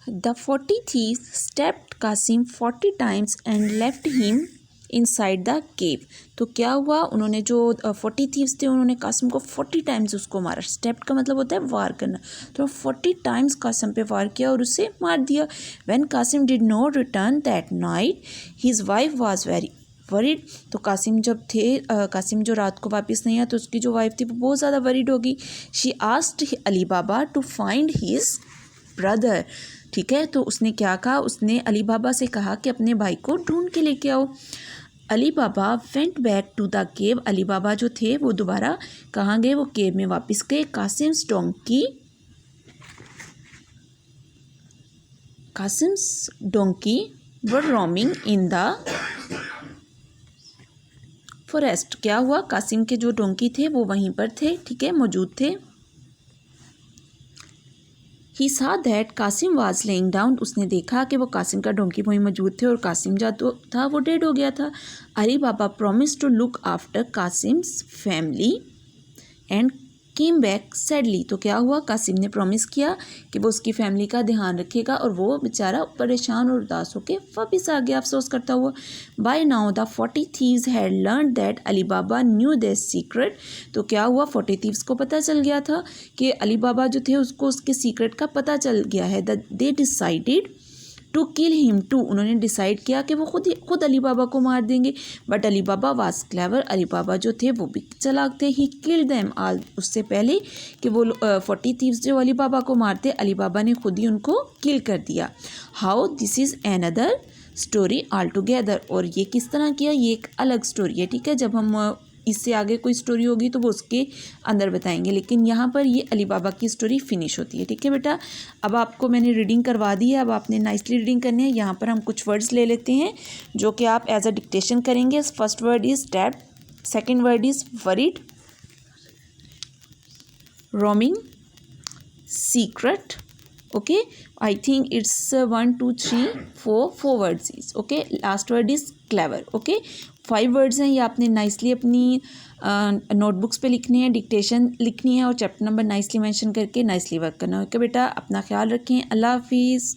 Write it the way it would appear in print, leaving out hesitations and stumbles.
The 40 thieves stabbed Qasim 40 times and left him inside the cave. तो क्या हुआ, उन्होंने जो 40 थीव्स थे उन्होंने कासिम को 40 टाइम्स उसको मारा। स्टेप्ड का मतलब होता है वार करना। तो 40 टाइम्स कासिम पे वार किया और उसे मार दिया। When Kasim did not return that night his wife was very worried. तो कासिम जो रात को वापस नहीं आया तो उसकी जो वाइफ थी वो बहुत ज़्यादा वरीड होगी। She asked Ali Baba to find his brother. ठीक है, तो उसने क्या कहा, उसने अली बाबा से कहा कि अपने भाई को ढूंढ के लेके आओ। Ali Baba went back to the cave. Ali Baba जो थे वो दोबारा कहाँ गए, वो केव में वापस गए। Kasim's donkey were roaming in the forest. क्या हुआ, कासिम के जो डोंकी थे वो वहीं पर थे, ठीक है, मौजूद थे। He saw that Kasim was laying down. उसने देखा कि वो कासिम का डोंकी वहीं मौजूद थे और कासिम जो तो था वो डेड हो गया था। Ali Baba promise to look after Kasim's family and came back sadly. तो क्या हुआ, कासिम ने प्रॉमिस किया कि वो उसकी फैमिली का ध्यान रखेगा और वो बेचारा परेशान और उदास होकर वापस आ गया अफसोस करता हुआ। By now the 40 thieves had learn that Ali Baba knew this secret. तो क्या हुआ, 40 थीव्स को पता चल गया था कि अली बाबा जो थे उसको उसके सीक्रेट का पता चल गया है। They decided to kill him too. उन्होंने डिसाइड किया कि वो खुद अली बाबा को मार देंगे। But Ali Baba was clever. Ali Baba जो थे वो भी चालाक थे। He killed them all. उससे पहले कि वो 40 थीव्स जो अली बाबा को मारते, अली बाबा ने खुद ही उनको किल कर दिया। How, this is another story all together. और ये किस तरह किया, ये एक अलग स्टोरी है, ठीक है। जब हम इससे आगे कोई स्टोरी होगी तो वो उसके अंदर बताएंगे, लेकिन यहाँ पर ये अली बाबा की स्टोरी फिनिश होती है, ठीक है बेटा। अब आपको मैंने रीडिंग करवा दी है, अब आपने नाइसली रीडिंग करनी है। यहाँ पर हम कुछ वर्ड्स ले लेते हैं जो कि आप एज अ डिक्टेशन करेंगे। First word is tab, second word is worried, roaming, secret, okay, I think it's 1 2 3 4 words is okay, last word is clever, okay। 5 words हैं, ये आपने नाइसली अपनी नोटबुक्स पे लिखने हैं, डिक्टेशन लिखनी है और चैप्टर नंबर नाइसली मेंशन करके नाइसली वर्क करना है। ओके बेटा, अपना ख्याल रखें। अल्लाह हाफिज़।